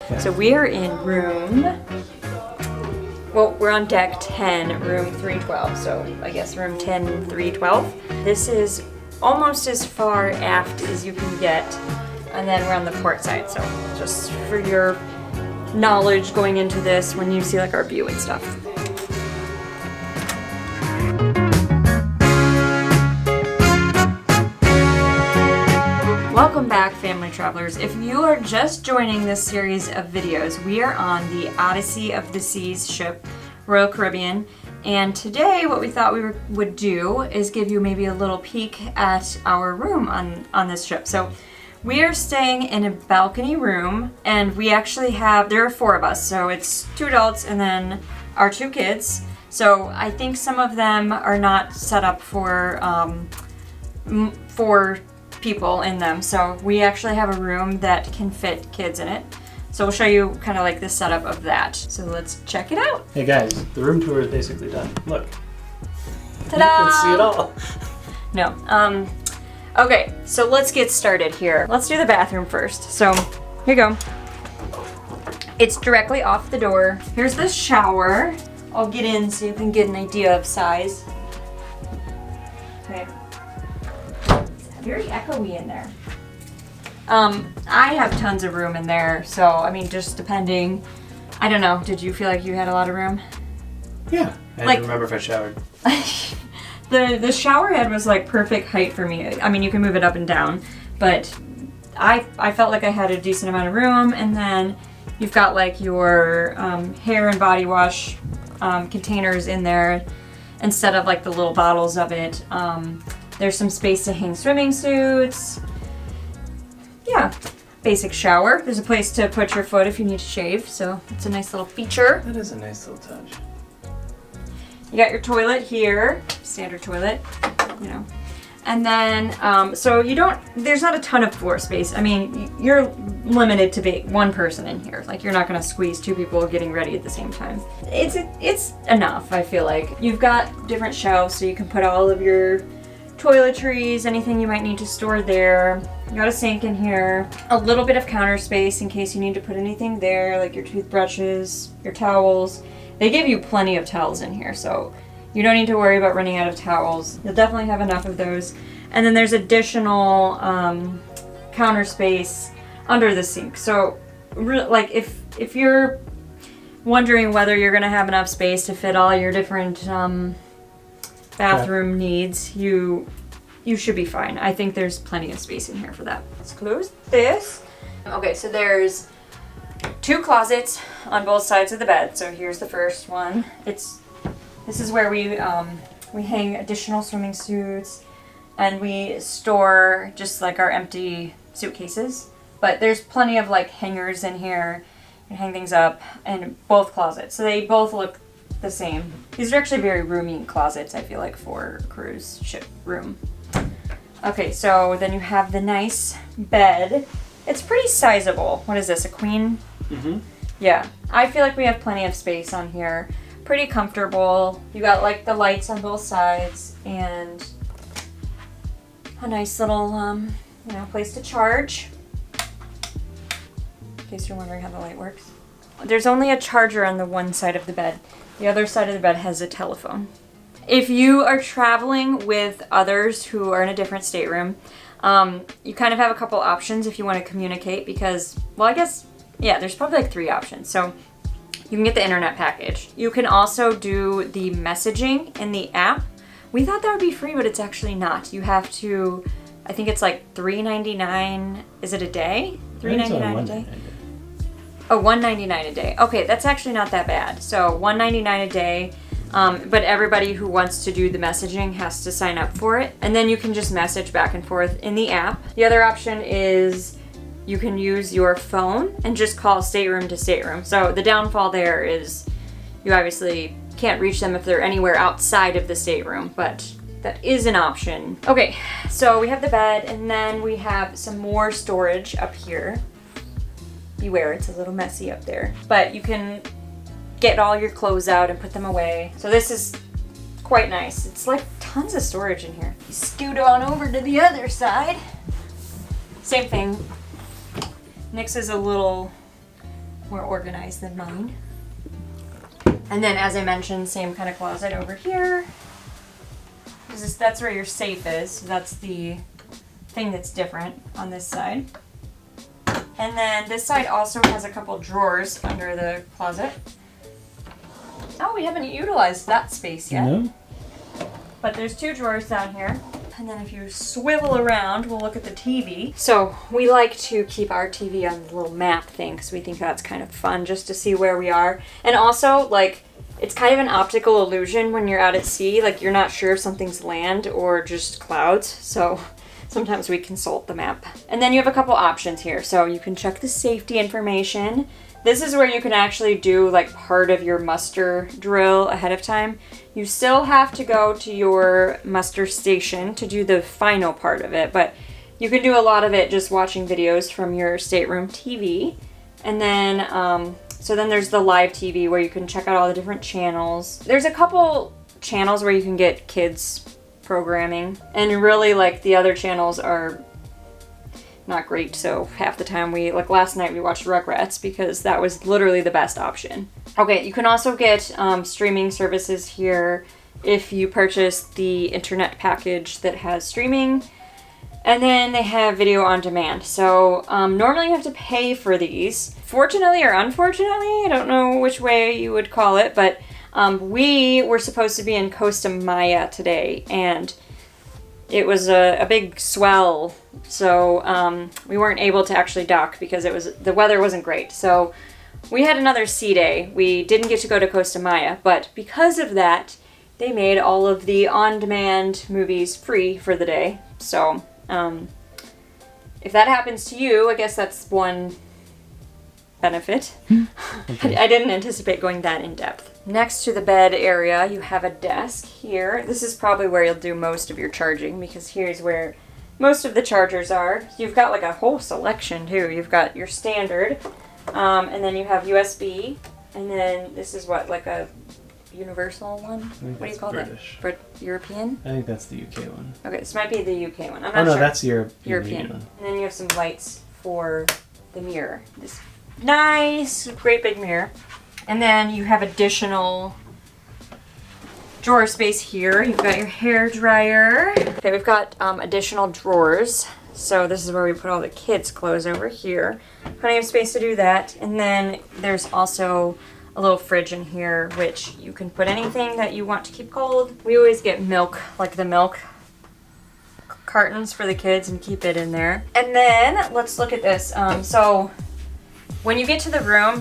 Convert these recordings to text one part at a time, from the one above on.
Okay. So we are in room, well, we're on deck 10, room 312. So I guess room 10, 312. This is almost as far aft as you can get. And then we're on the port side. So just for your knowledge going into this when you see like our view and stuff. Welcome back, family travelers. If you are just joining this series of videos, we are on the Odyssey of the Seas ship, Royal Caribbean. And today what we thought we would do is give you maybe a little peek at our room on this ship. So we are staying in a balcony room, and we actually have, there are 4 of us, so it's 2 adults and then our 2 kids. So I think some of them are not set up for people in them. So we actually have a room that can fit kids in it. So we'll show you kind of like the setup of that. So let's check it out. Hey guys, the room tour is basically done. Look. Ta-da! You can see it all. No. Okay, so let's get started here. Let's do the bathroom first. So here you go. It's directly off the door. Here's the shower. I'll get in so you can get an idea of size. Okay. Very echoey in there. I have tons of room in there, so I mean, just depending. I don't know. Did you feel like you had a lot of room? Yeah. I had to remember if I showered. The shower head was like perfect height for me. I mean, you can move it up and down, but I felt like I had a decent amount of room. And then you've got like your hair and body wash containers in there instead of like the little bottles of it. There's some space to hang swimming suits. Yeah, basic shower. There's a place to put your foot if you need to shave, so it's a nice little feature. That is a nice little touch. You got your toilet here, standard toilet, you know. And then, so you don't, there's not a ton of floor space. I mean, you're limited to be 1 person in here. Like, you're not gonna squeeze 2 people getting ready at the same time. It's enough, I feel like. You've got different shelves, so you can put all of your toiletries, anything you might need to store there. You got a sink in here. A little bit of counter space in case you need to put anything there, like your toothbrushes, your towels. They give you plenty of towels in here, so you don't need to worry about running out of towels. You'll definitely have enough of those. And then there's additional counter space under the sink. So, like, if you're wondering whether you're gonna have enough space to fit all your different bathroom needs, you should be fine. I think there's plenty of space in here for that. Let's close this. Okay, so there's 2 closets on both sides of the bed. So here's the first one. This is where we hang additional swimming suits, and we store just like our empty suitcases. But there's plenty of like hangers in here. You can hang things up in both closets. So they both look the same. These are actually very roomy closets, I feel like, for a cruise ship room. Okay, so then you have the nice bed. It's pretty sizable. What is this, a queen? Mm-hmm. Yeah, I feel like we have plenty of space on here. Pretty comfortable. You got like the lights on both sides and a nice little, place to charge. In case you're wondering how the light works. There's only a charger on the one side of the bed. The other side of the bed has a telephone. If you are traveling with others who are in a different stateroom, you kind of have a couple options if you want to communicate because, well, I guess, yeah, there's probably like 3 options. So you can get the internet package. You can also do the messaging in the app. We thought that would be free, but it's actually not. You have to, I think it's like $3.99. Is it a day? $3.99 a day? Oh, $1.99 a day. Okay, that's actually not that bad. So $1.99 a day, but everybody who wants to do the messaging has to sign up for it. And then you can just message back and forth in the app. The other option is you can use your phone and just call stateroom to stateroom. So the downfall there is you obviously can't reach them if they're anywhere outside of the stateroom, but that is an option. Okay, so we have the bed, and then we have some more storage up here. Beware, it's a little messy up there. But you can get all your clothes out and put them away. So this is quite nice. It's like tons of storage in here. You scoot on over to the other side. Same thing. Nix is a little more organized than mine. And then, as I mentioned, same kind of closet over here. That's where your safe is. So that's the thing that's different on this side. And then this side also has a couple drawers under the closet. Oh, we haven't utilized that space yet. No. But there's 2 drawers down here. And then if you swivel around, we'll look at the TV. So we like to keep our TV on the little map thing because we think that's kind of fun just to see where we are. And also, like, it's kind of an optical illusion when you're out at sea. Like, you're not sure if something's land or just clouds. So sometimes we consult the map. And then you have a couple options here. So you can check the safety information. This is where you can actually do like part of your muster drill ahead of time. You still have to go to your muster station to do the final part of it, but you can do a lot of it just watching videos from your stateroom TV. And then, so then there's the live TV where you can check out all the different channels. There's a couple channels where you can get kids programming, and really like the other channels are not great, so half the time like last night we watched Rugrats because that was literally the best option. Okay, you can also get streaming services here if you purchase the internet package that has streaming, and then they have video on demand. So normally you have to pay for these. Fortunately or unfortunately, I don't know which way you would call it, but we were supposed to be in Costa Maya today, and it was a big swell, so we weren't able to actually dock because the weather wasn't great. So we had another sea day. We didn't get to go to Costa Maya, but because of that, they made all of the on-demand movies free for the day. So if that happens to you, I guess that's one benefit. Okay. I didn't anticipate going that in depth. Next to the bed area, you have a desk here. This is probably where you'll do most of your charging because here's where most of the chargers are. You've got like a whole selection too. You've got your standard, and then you have USB, and then this is what, like a universal one? What do you call British. That? European? I think that's the UK one. Okay, this might be the UK one. I'm not sure. sure. That's European. And then you have some lights for the mirror. This nice, great big mirror. And then you have additional drawer space here. You've got your hair dryer. Okay, we've got additional drawers. So this is where we put all the kids' clothes over here. Plenty of space to do that. And then there's also a little fridge in here, which you can put anything that you want to keep cold. We always get milk, like the milk cartons for the kids, and keep it in there. And then let's look at this. So when you get to the room,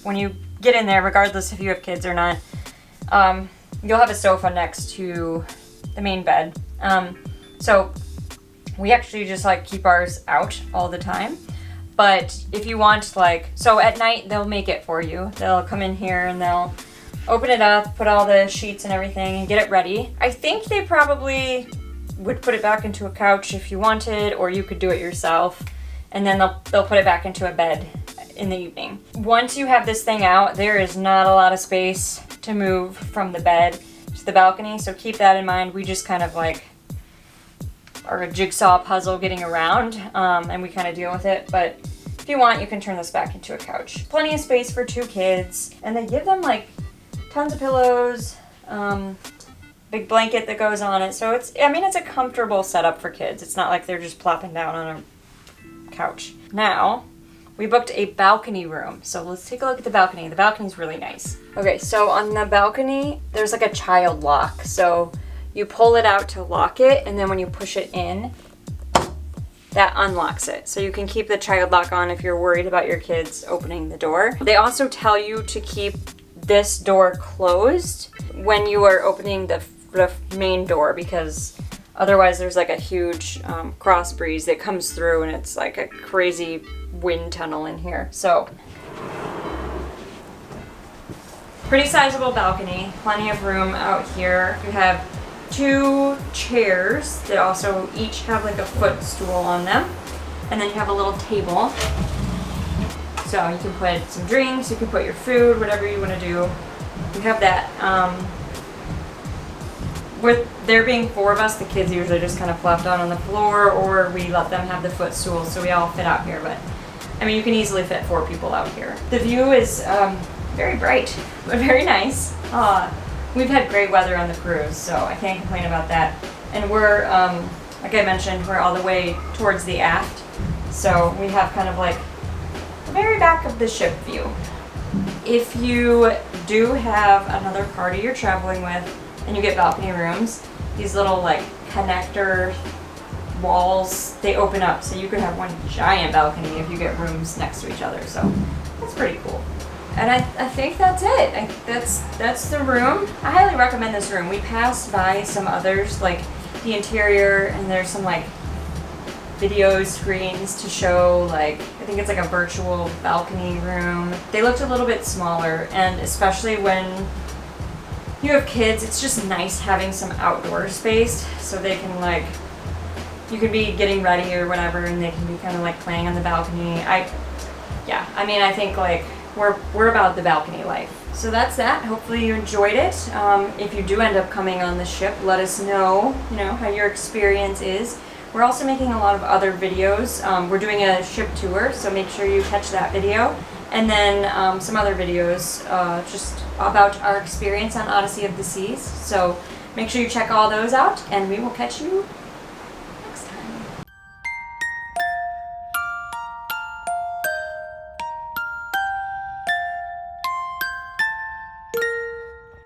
when you get in there, regardless if you have kids or not, you'll have a sofa next to the main bed. So we actually just like keep ours out all the time. But if you want, so at night they'll make it for you. They'll come in here and they'll open it up, put all the sheets and everything, and get it ready. I think they probably would put it back into a couch if you wanted, or you could do it yourself. And then they'll put it back into a bed in the evening. Once you have this thing out, there is not a lot of space to move from the bed to the balcony, so keep that in mind. We just kind of like are a jigsaw puzzle getting around, and we kind of deal with it. But if you want, you can turn this back into a couch. Plenty of space for 2 kids, and they give them like tons of pillows, big blanket that goes on it. So it's a comfortable setup for kids. It's not like they're just plopping down on a couch. Now, we booked a balcony room, so let's take a look at the balcony. The balcony's really nice. Okay, so on the balcony, there's like a child lock. So you pull it out to lock it, and then when you push it in, that unlocks it. So you can keep the child lock on if you're worried about your kids opening the door. They also tell you to keep this door closed when you are opening the main door, because otherwise there's like a huge cross breeze that comes through, and it's like a crazy wind tunnel in here. So pretty sizable balcony, plenty of room out here. You have 2 chairs that also each have like a footstool on them, and then you have a little table. So you can put some drinks, you can put your food, whatever you want to do. You have that. With there being 4 of us, the kids usually just kind of plop down on the floor, or we let them have the footstool, so we all fit out here. But I mean, you can easily fit 4 people out here. The view is very bright, but very nice. We've had great weather on the cruise, so I can't complain about that. And we're, like I mentioned, we're all the way towards the aft, so we have kind of like the very back of the ship view. If you do have another party you're traveling with and you get balcony rooms, these little like connector walls, they open up, so you could have one giant balcony if you get rooms next to each other, so that's pretty cool. And I think that's it. That's the room. I highly recommend this room. We passed by some others, like the interior, and there's some like video screens to show, like, I think it's like a virtual balcony room. They looked a little bit smaller, and especially when you have kids, it's just nice having some outdoor space so they can like, you can be getting ready or whatever, and they can be kind of like playing on the balcony. I mean, I think like we're about the balcony life. So that's that. Hopefully you enjoyed it. If you do end up coming on the ship, let us know, how your experience is. We're also making a lot of other videos. We're doing a ship tour, so make sure you catch that video. And then some other videos just about our experience on Odyssey of the Seas. So make sure you check all those out, and we will catch you